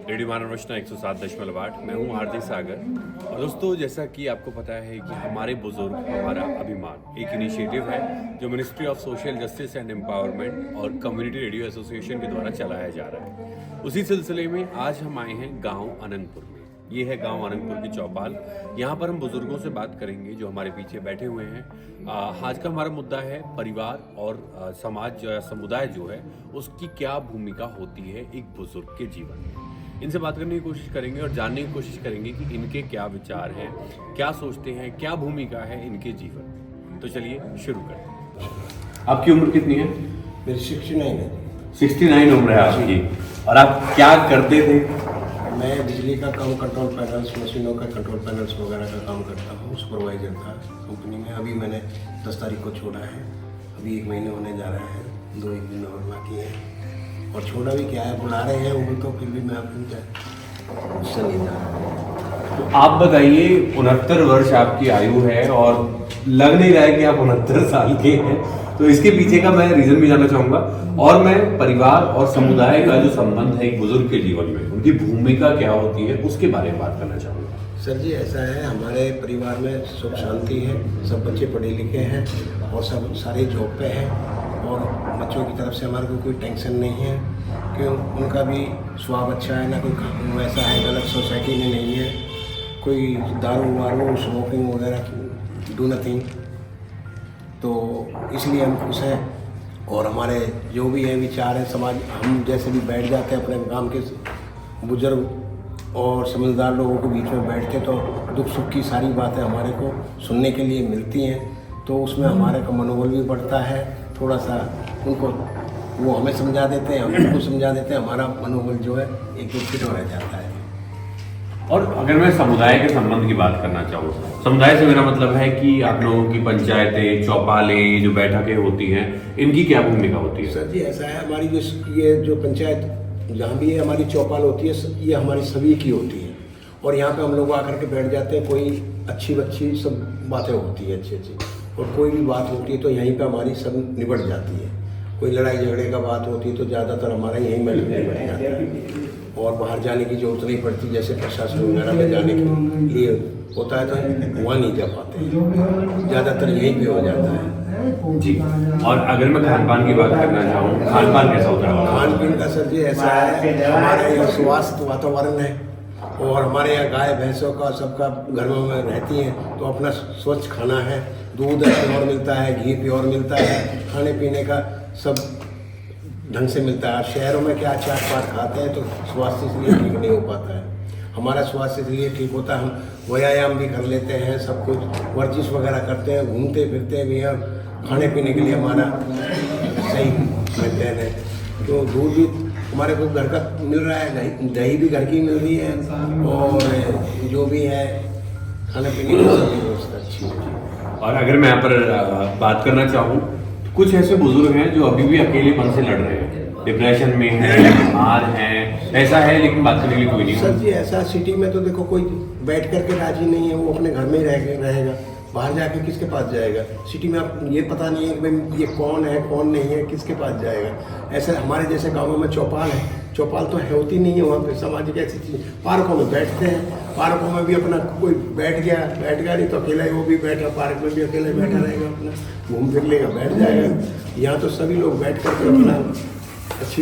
Radio मानवरचना 107.8 मैं हूं आरती सागर। और दोस्तों, जैसा कि आपको पता है कि हमारे बुजुर्ग हमारा अभिमान एक इनिशिएटिव है जो ministry of social justice and empowerment और कम्युनिटी रेडियो एसोसिएशन के द्वारा चलाया जा रहा है। उसी सिलसिले में आज हम आए हैं गांव अनंतपुर में। ये है गांव अनंतपुर की चौपाल। यहाँ पर हम बुजुर्गों से बात करेंगे जो हमारे पीछे बैठे हुए हैं। आज का हमारा मुद्दा है परिवार और समाज या समुदाय जो है उसकी क्या भूमिका होती है एक बुजुर्ग के जीवन में। इनसे बात करने की कोशिश करेंगे और जानने की कोशिश करेंगे कि इनके क्या विचार हैं, क्या सोचते हैं, क्या भूमिका है इनके जीवन में। तो चलिए शुरू करते हैं। आपकी उम्र कितनी है? मेरी 69 है। 69 उम्र है आपकी। और आप क्या करते थे? मैं बिजली का काम, कंट्रोल पैनल्स, मशीनों का कंट्रोल पैनल्स वगैरह का काम करता हूँ। सुपरवाइजर था कंपनी में। अभी मैंने 10 तारीख को छोड़ा है। अभी 1 महीने होने जा रहा है, 2-1 दिन और बाकी है। और छोड़ा भी क्या है, बुला रहे हैं वो तो फिर भी मैं अपनी उससे नहीं जा रहा। तो आप बताइए, 69 वर्ष आपकी आयु है और लग नहीं रहा है कि आप 69 साल के हैं। तो इसके पीछे का मैं रीजन भी जानना चाहूंगा। और मैं परिवार और समुदाय का जो संबंध है एक बुजुर्ग के जीवन में, उनकी भूमिका क्या होती है उसके बारे में बात करना चाहूंगा। सर जी, ऐसा है, हमारे परिवार में सुख शांति है। सब बच्चे पढ़े लिखे हैं और सब सारे जॉब पे हैं। और बच्चों की तरफ से हमारे को कोई टेंशन नहीं है कि उनका भी स्वभाव अच्छा है। ना कोई वैसा है गलत सोसाइटी में नहीं है, कोई दारू वारू स्मोकिंग वगैरह डू नथिंग। तो इसलिए हम खुश हैं। और हमारे जो भी है विचार है समाज, हम जैसे भी बैठ जाते हैं अपने गांव के बुजुर्ग और समझदार लोगों के बीच में बैठते तो दुख सुख की सारी बातें हमारे को सुनने के लिए मिलती हैं। तो उसमें हमारे का मनोबल भी बढ़ता है। थोड़ा सा उनको वो हमें समझा देते हैं, हम उनको समझा देते हैं। हमारा मनोबल जो है एकदम फिट हो रह जाता है। और अगर मैं समुदाय के संबंध की बात करना चाहूँ, समुदाय से मेरा मतलब है कि आप लोगों की पंचायतें, चौपालें, जो बैठकें होती हैं, इनकी क्या भूमिका होती है? सर जी, ऐसा है, हमारी ये जो पंचायत जहाँ भी है, हमारी चौपाल होती है, ये हमारी सभी की होती है। और यहाँ पे हम लोग आकर के बैठ जाते हैं। कोई अच्छी सब बातें होती है अच्छी। और कोई भी बात होती है तो यहीं पे हमारी सब निबट जाती है। कोई लड़ाई झगड़े का बात होती है तो ज़्यादातर हमारा यहीं में निबट जाता है। और बाहर जाने की जरूरत नहीं पड़ती, जैसे प्रशासन वगैरह में जाने के लिए होता है तो वहाँ नहीं जा पाते, ज़्यादातर यहीं पे हो जाता है जी। और अगर मैं खान पान की बात करना चाहूँ, खान पान कैसा होता है? खान पीन का सर जी ऐसा है, हमारे यहाँ स्वास्थ्य वातावरण है। और हमारे यहाँ गाय भैंसों का सबका घरों में रहती हैं तो अपना स्वच्छ खाना है। दूध प्योर मिलता है, घी प्योर मिलता है, खाने पीने का सब ढंग से मिलता है। शहरों में क्या चाट पाट खाते हैं तो स्वास्थ्य इसलिए ठीक नहीं हो पाता है। हमारा स्वास्थ्य इसलिए ठीक होता है, हम व्यायाम भी कर लेते हैं, सब कुछ वर्जिश वगैरह करते हैं, घूमते फिरते भी हैं। खाने पीने के लिए हमारा सही मेंटेन है। तो दूध भी हमारे को घर का मिल रहा है, दही भी घर की मिल रही है। और जो भी है खाने पीने की सभी व्यवस्था अच्छी है। और अगर मैं यहाँ पर बात करना चाहूँ, कुछ ऐसे बुजुर्ग हैं जो अभी भी अकेलेपन से लड़ रहे हैं, डिप्रेशन में हैं, बीमार हैं, ऐसा है, लेकिन बात करने के लिए कोई नहीं। सर जी, ऐसा सिटी में तो देखो कोई बैठ करके राजी नहीं है, वो अपने घर में ही रहेगा। बाहर जाके किसके पास जाएगा? सिटी में आप ये पता नहीं है कि भाई ये कौन है कौन नहीं है, किसके पास जाएगा। ऐसे हमारे जैसे गाँवों में चौपाल है, चौपाल तो होती नहीं है वहाँ पे। सामाजिक ऐसी चीज़, पार्कों में बैठते हैं, पार्कों में भी अपना कोई बैठ गया नहीं तो अकेला ही वो भी बैठा, पार्क में भी अकेला ही बैठा रहेगा, अपना घूम फिर लेगा, बैठ जाएगा। यहाँ तो सभी लोग बैठ करके अपना अच्छी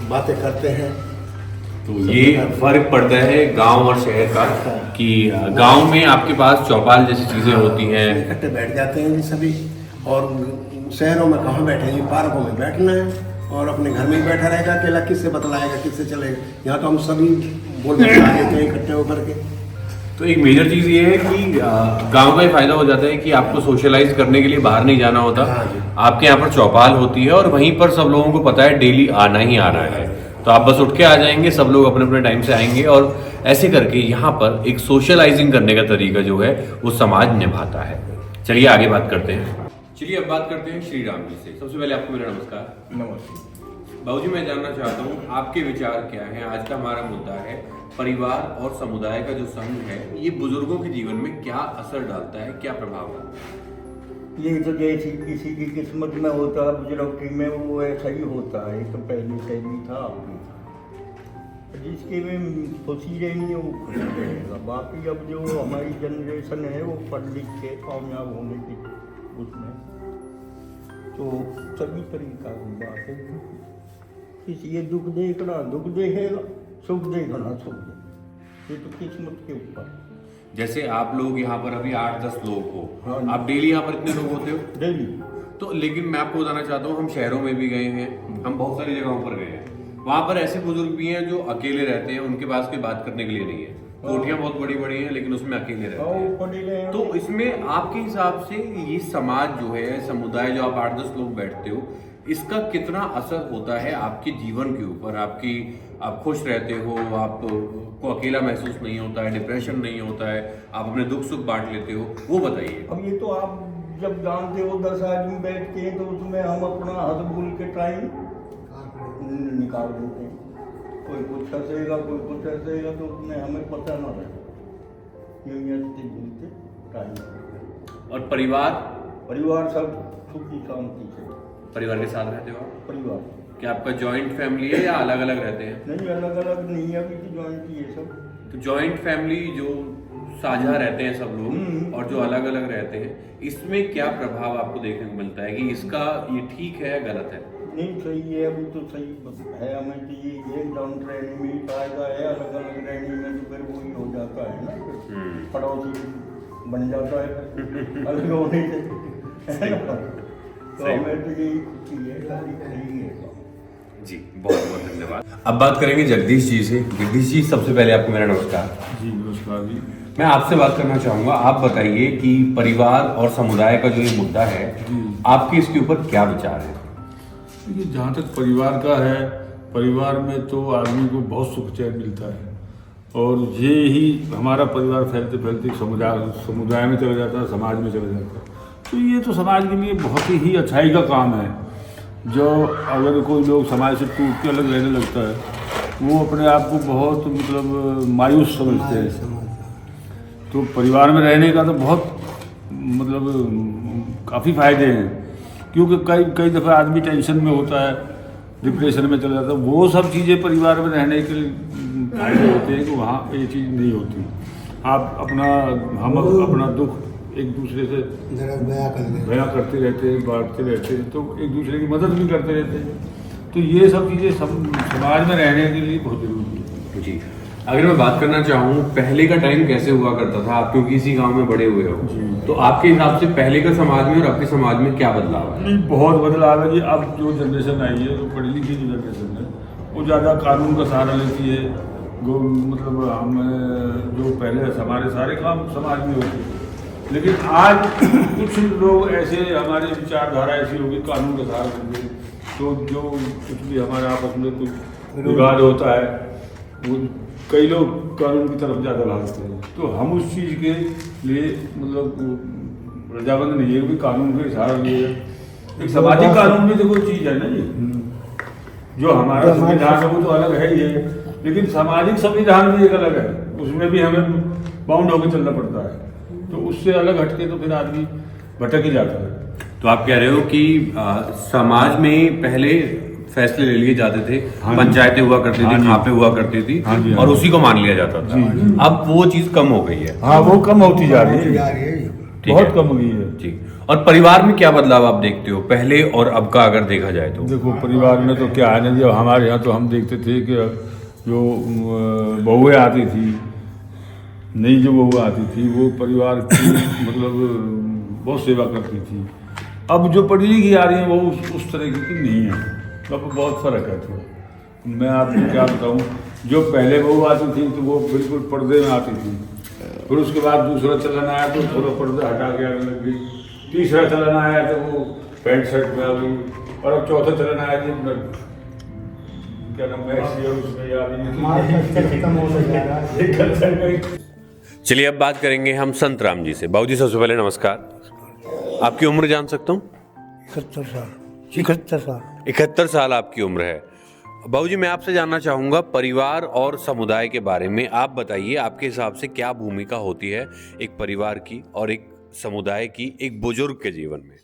बातें करते हैं। तो ये फर्क पड़ता है गांव और शहर का कि गांव में आपके पास चौपाल जैसी चीजें होती हैं, इकट्ठे बैठ जाते हैं जी सभी। और शहरों में कहाँ बैठे जी, पार्कों में बैठना है और अपने घर में ही बैठा रहेगा अकेला। किससे बतलाएगा, किससे चलेगा? यहाँ तो हम सभी बोल लेते हैं इकट्ठे होकर के। तो एक मेजर चीज़ ये है कि गांव का ये फायदा हो जाता है कि आपको सोशलाइज करने के लिए बाहर नहीं जाना होता। आपके यहाँ पर चौपाल होती है और वहीं पर सब लोगों को पता है डेली आना ही आना है। तो आप बस उठ के आ जाएंगे, सब लोग अपने अपने टाइम से आएंगे और ऐसे करके यहाँ पर एक सोशलाइजिंग करने का तरीका जो है वो समाज निभाता है। चलिए आगे बात करते हैं। चलिए अब बात करते हैं श्री राम जी से। सबसे पहले आपको मेरा नमस्कार। नमस्ते बाबूजी, मैं जानना चाहता हूँ आपके विचार क्या हैं। आज का हमारा मुद्दा है परिवार और समुदाय का जो संघ है, ये बुजुर्गों के जीवन में क्या असर डालता है, क्या प्रभाव डालता है? ये तो जैसी किसी की किस्मत में होता है, बुजुर्ग में वो ऐसा ही होता है। ये तो पहले से भी था, अब भी था। जिसके में खुशी रहेंगी वो खुश रहेगा। बाकी अब जो हमारी जनरेशन है वो पढ़ लिख के कामयाब होने की उसमें तो सभी तरीका की बात है। किसी ये दुख देखना दुख देखेगा, सुख देखना सुख देगा, ये तो किस्मत के ऊपर। जैसे आप लोग यहाँ पर अभी 8-10 लोग हो, हाँ। आप डेली यहाँ पर इतने लोग होते हो? डेली तो लेकिन मैं आपको बताना चाहता हूँ, हम शहरों में भी गए हैं, हम बहुत सारी जगहों पर गए हैं, वहाँ पर ऐसे बुजुर्ग भी हैं जो अकेले रहते हैं, उनके पास कोई बात करने के लिए नहीं है, कोठियाँ बहुत बड़ी बड़ी हैं लेकिन उसमें अकेले रहते हैं। तो इसमें आपके हिसाब से ये समाज जो है, समुदाय जो आप 8-10 लोग बैठते हो, इसका कितना असर होता है आपके जीवन के ऊपर? आप खुश रहते हो, आपको अकेला महसूस नहीं होता है, डिप्रेशन नहीं होता है, आप अपने दुख सुख बांट लेते हो, वो बताइए। अब ये तो आप जब जानते हो 10 आदमी बैठते हैं तो उसमें हम अपना हद बोल के टाइम निकाल देते हैं। कोई कुछ हंसेगा कोई कुछ हंसेगा तो उसमें हमें पता ना रहे, यूँ हंसते बोलते टाइम। और परिवार सब सुखी शांति से परिवार के साथ रहते हो आप? परिवार क्या आपका जॉइंट फैमिली है या अलग अलग रहते हैं? नहीं, अलग अलग नहीं है, अभी तो ज्वाइंट ही है सब। तो जॉइंट फैमिली जो साझा रहते हैं सब लोग और जो अलग अलग रहते हैं, इसमें क्या प्रभाव आपको देखने को मिलता है कि इसका ये ठीक है या गलत है? नहीं, सही है, अभी तो सही है। हमें तो ये जॉइंट रहने में ही फायदा है, अलग अलग रहने में तो फिर वही हो जाता है ना, पड़ोसी बन जाता है अलग होने से, है ना? तो हमें तो यही खुशी है, सही है। जी, बहुत बहुत धन्यवाद। अब बात करेंगे जगदीश जी से। जगदीश जी, सबसे पहले आपको मेरा नमस्कार। जी नमस्कार जी। मैं आपसे बात करना चाहूँगा, आप बताइए कि परिवार और समुदाय का जो ये मुद्दा है, आपके इसके ऊपर क्या विचार है? देखिए, जहाँ तक परिवार का है, परिवार में तो आदमी को बहुत सुख चैन मिलता है और ये ही हमारा परिवार फैलते फैलते समुदाय में चला जाता है, समाज में चला जाता है। तो ये तो समाज के लिए बहुत ही अच्छाई का काम है। जो अगर कोई लोग समाज से टूट के अलग रहने लगता है, वो अपने आप को बहुत मतलब मायूस समझते हैं। तो परिवार में रहने का तो बहुत मतलब काफ़ी फायदे हैं, क्योंकि कई दफ़ा आदमी टेंशन में होता है, डिप्रेशन में चला जाता है। वो सब चीज़ें परिवार में रहने के फायदे होते हैं कि वहाँ ये चीज़ नहीं होती। आप हम अपना दुख एक दूसरे से बयां करते रहते हैं, बांटते रहते हैं, तो एक दूसरे की मदद भी करते रहते हैं। तो ये सब चीज़ें समाज में रहने के लिए बहुत जरूरी है। जी, अगर मैं बात करना चाहूँ, पहले का टाइम कैसे हुआ करता था? आप क्योंकि इसी गांव में बड़े हुए हो, तो आपके हिसाब से पहले का समाज में और आपके समाज में क्या बदलाव है? नहीं, बहुत बदलाव है जी। अब जो जनरेशन आई है, जो पढ़ी लिखी जो जनरेशन है, वो ज़्यादा कानून का सहारा लेती है। मतलब हम जो पहले हमारे सारे काम समाज में होते थे, लेकिन आज कुछ लोग ऐसे, हमारी विचारधारा ऐसी होगी, कानून का सहारा लेंगे, तो जो कुछ भी हमारे आपस में कुछ विवाद होता है, वो कई लोग कानून की तरफ ज़्यादा भागते हैं। तो हम उस चीज़ के लिए मतलब रजामंद नहीं है कि कानून का सहारा लिए। एक सामाजिक कानून भी तो कोई चीज़ है ना जी, जो हमारा संविधान है वो तो अलग है ही है, लेकिन सामाजिक संविधान भी एक अलग है, उसमें भी हमें बाउंड होकर चलना पड़ता है। तो उससे अलग हटके तो फिर आदमी भटक ही जाता है। तो आप कह रहे हो कि समाज में पहले फैसले ले लिए जाते थे, पंचायतें हुआ करती थी, खापें हुआ करती थी, और उसी को मान लिया जाता था। अब वो चीज कम हो गई है। हाँ, वो कम होती जा रही है, बहुत कम हुई है जी। और परिवार में क्या बदलाव आप देखते हो, पहले और अब का अगर देखा जाए तो? देखो, परिवार में तो क्या है ना, जब हमारे यहाँ तो हम देखते थे कि जो बहुएं आती थी, नई जो बहू आती थी, वो परिवार की मतलब बहुत सेवा करती थी। अब जो पढ़ी लिखी आ रही है वो उस तरह की नहीं है, तो अब बहुत फ़र्क है। थोड़ा मैं आपको क्या बताऊँ, जो पहले बहू आती थी तो वो बिल्कुल पर्दे में आती थी, फिर उसके बाद दूसरा चलन आया तो थोड़ा पर्दा हटा के आने लग गई, तीसरा चलन आया तो वो पैंट शर्ट में आ गई, और अब चौथा चलन आया कि क्या नाम मैक्सी और उसमें आ गई। चलिए, अब बात करेंगे हम संत राम जी से। बाबू जी, सबसे पहले नमस्कार। आपकी उम्र जान सकता हूँ? 71 साल। 71 साल आपकी उम्र है। बाबू जी, मैं आपसे जानना चाहूँगा परिवार और समुदाय के बारे में। आप बताइए, आपके हिसाब से क्या भूमिका होती है एक परिवार की और एक समुदाय की एक बुजुर्ग के जीवन में?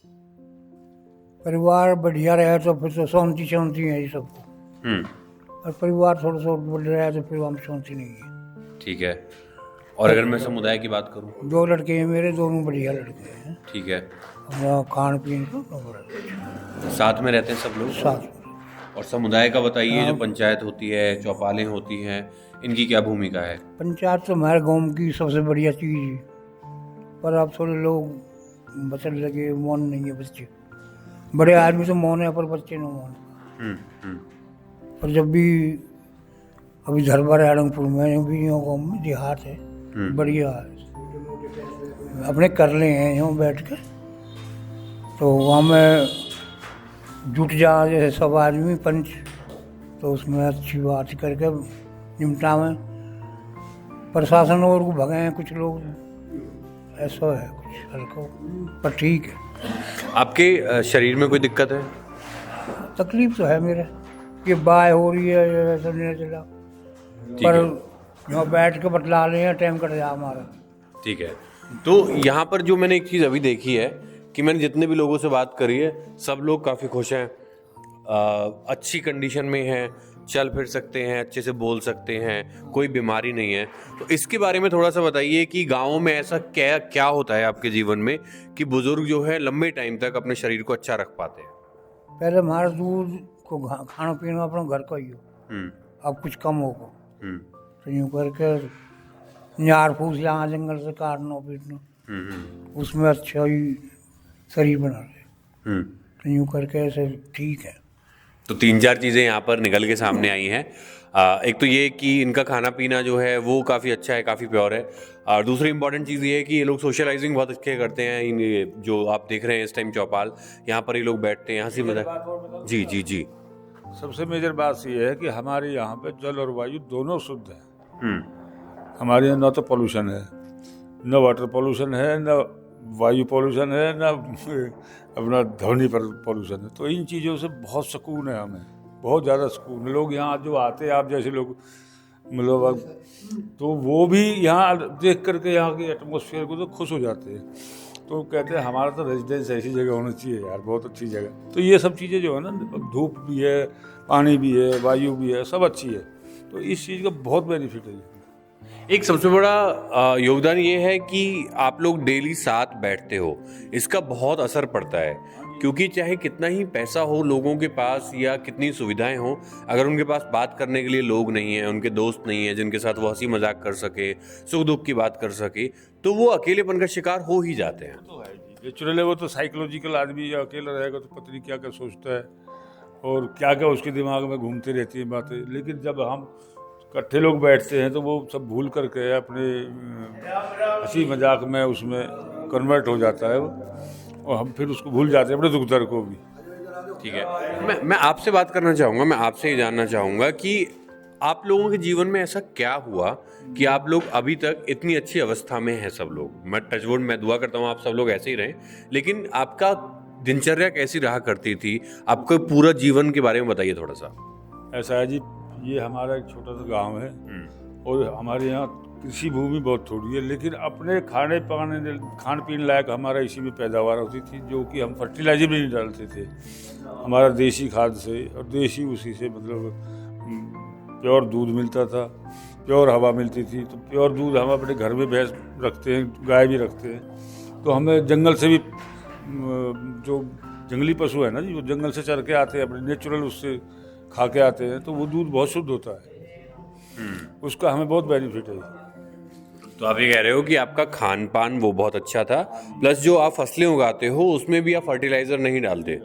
परिवार बढ़िया रहे तो फिर तो शांति शांति है ये सबको। और परिवार थोड़ा सा बढ़ रहा है तो फिर हम सोचते नहीं है। ठीक है। और अगर मैं समुदाय की बात करूं? 2 लड़के हैं मेरे, दोनों बढ़िया लड़के हैं। ठीक है। हमारा खान पीन का साथ में रहते हैं सब लोग? साथ में। और समुदाय का बताइए, जो पंचायत होती है, चौपालें होती हैं, इनकी क्या भूमिका है? पंचायत तो हमारे गाँव की सबसे बढ़िया चीज़ है, पर अब थोड़े लोग बचन लगे, मौन नहीं है बच्चे। बड़े आदमी तो मौन है पर बच्चे नहीं मौन। पर जब भी अभी धरबर आलमपुर में भी गाँव में देहात है, बढ़िया है, अपने कर ले हैं यहाँ बैठ के, तो वहाँ में जुट जा जैसे सब आदमी पंच, तो उसमें अच्छी बात करके निपटा में प्रशासन और को भगे हैं कुछ लोग, ऐसा है कुछ हल्का, पर ठीक है। आपके शरीर में कोई दिक्कत है? तकलीफ तो है मेरे, ये बाय हो रही है, ऐसा नहीं चला, पर यहाँ बैठ के बतला रहे हैं, टाइम कट जा हमारा। ठीक है। तो यहाँ पर जो मैंने एक चीज़ अभी देखी है कि मैंने जितने भी लोगों से बात करी है, सब लोग काफ़ी खुश हैं, अच्छी कंडीशन में हैं, चल फिर सकते हैं, अच्छे से बोल सकते हैं, कोई बीमारी नहीं है। तो इसके बारे में थोड़ा सा बताइए कि गाँव में ऐसा क्या क्या होता है आपके जीवन में कि बुजुर्ग जो है लंबे टाइम तक अपने शरीर को अच्छा रख पाते हैं? पहले हमारा दूध को खाना पीना अपना घर का ही हो, अब कुछ कम होगा, तो यूँ करके न्यार फूस यहाँ जंगल से काटना पीटना, उसमें अच्छा ही शरीर बना रहे, तो यूँ करके ऐसे ठीक है। तो 3-4 चीज़ें यहाँ पर निकल के सामने आई हैं। एक तो ये कि इनका खाना पीना जो है वो काफ़ी अच्छा है, काफ़ी प्योर है। और दूसरी इंपॉर्टेंट चीज़ ये है कि ये लोग सोशलाइजिंग बहुत अच्छे करते हैं। ये जो आप देख रहे हैं इस टाइम चौपाल, यहाँ पर ये लोग बैठते हैं, हंसी मजाक। जी जी जी। सबसे मेजर बात ये है कि हमारे यहाँ पे जल और वायु दोनों शुद्ध है। हमारे यहाँ न तो पोल्यूशन है, न वाटर पोल्यूशन है, न वायु पोल्यूशन है, न अपना ध्वनि पर पोल्यूशन है। तो इन चीज़ों से बहुत सुकून है, हमें बहुत ज़्यादा सुकून है। लोग यहाँ जो आते हैं, आप जैसे लोग मतलब, तो वो भी यहाँ देख करके यहाँ के एटमॉस्फेयर को तो खुश हो जाते हैं, तो कहते हैं हमारा तो रेजिडेंस ऐसी जगह होनी चाहिए यार, बहुत अच्छी जगह। तो ये सब चीज़ें जो है ना, धूप भी है, पानी भी है, वायु भी है, सब अच्छी है, तो इस चीज़ का बहुत बेनिफिट है। एक सबसे बड़ा योगदान ये है कि आप लोग डेली साथ बैठते हो, इसका बहुत असर पड़ता है, क्योंकि चाहे कितना ही पैसा हो लोगों के पास या कितनी सुविधाएं हो, अगर उनके पास बात करने के लिए लोग नहीं हैं, उनके दोस्त नहीं हैं जिनके साथ वो हंसी मजाक कर सके, सुख दुख की बात कर सके, तो वो अकेलेपन का शिकार हो ही जाते हैं। तो है जी, नेचुरल है वो, तो साइकोलॉजिकल आदमी अकेला रहेगा तो पता नहीं क्या क्या सोचता है और क्या क्या उसके दिमाग में घूमती रहती हैं बातें। लेकिन जब हम इकट्ठे लोग बैठते हैं तो वो सब भूल करके अपने हंसी मजाक में उसमें कन्वर्ट हो जाता है वो, और हम फिर उसको भूल जाते हैं, अपने दुख दर्द को भी। ठीक है। मैं आपसे बात करना चाहूँगा, मैं आपसे ये जानना चाहूँगा कि आप लोगों के जीवन में ऐसा क्या हुआ कि आप लोग अभी तक इतनी अच्छी अवस्था में हैं सब लोग। मैं टचवुड, मैं दुआ करता हूँ आप सब लोग ऐसे ही रहें, लेकिन आपका दिनचर्या कैसी रहा करती थी, आपके पूरा जीवन के बारे में बताइए थोड़ा सा। ऐसा है जी, ये हमारा एक छोटा सा गांव है और हमारे यहाँ कृषि भूमि बहुत थोड़ी है, लेकिन अपने खान पीने लायक हमारा इसी में पैदावार होती थी, जो कि हम फर्टिलाइजर भी नहीं डालते थे, हमारा देसी खाद से और देसी उसी से मतलब प्योर दूध मिलता था, प्योर हवा मिलती थी। तो प्योर दूध हम अपने घर में भैंस रखते हैं, गाय भी रखते हैं, तो हमें जंगल से भी जो जंगली पशु है ना जी, वो जंगल से चर के आते हैं, अपने नेचुरल उससे खा के आते हैं, तो वो दूध बहुत शुद्ध होता है, उसका हमें बहुत बेनिफिट है। तो आप ये कह रहे हो कि आपका खान पान वो बहुत अच्छा था, प्लस जो आप फसलें उगाते हो उसमें भी आप फर्टिलाइजर नहीं डालते,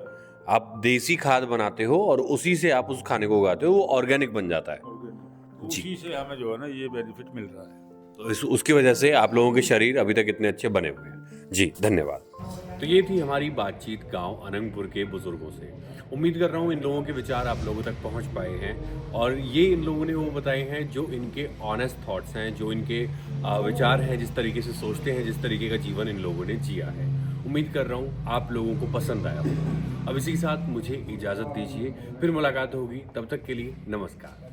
आप देसी खाद बनाते हो और उसी से आप उस खाने को उगाते हो, वो ऑर्गेनिक बन जाता है। उसी से हमें जो है ना ये बेनिफिट मिल रहा है, तो उसकी वजह से आप लोगों के शरीर अभी तक इतने अच्छे बने हुए हैं। जी धन्यवाद। तो ये थी हमारी बातचीत गांव अनंगपुर के बुजुर्गों से। उम्मीद कर रहा हूँ इन लोगों के विचार आप लोगों तक पहुँच पाए हैं, और ये इन लोगों ने वो बताए हैं जो इनके ऑनेस्ट थॉट्स हैं, जो इनके विचार हैं, जिस तरीके से सोचते हैं, जिस तरीके का जीवन इन लोगों ने जिया है। उम्मीद कर रहा हूँ आप लोगों को पसंद आया हो। अब इसी के साथ मुझे इजाज़त दीजिए, फिर मुलाकात होगी, तब तक के लिए नमस्कार।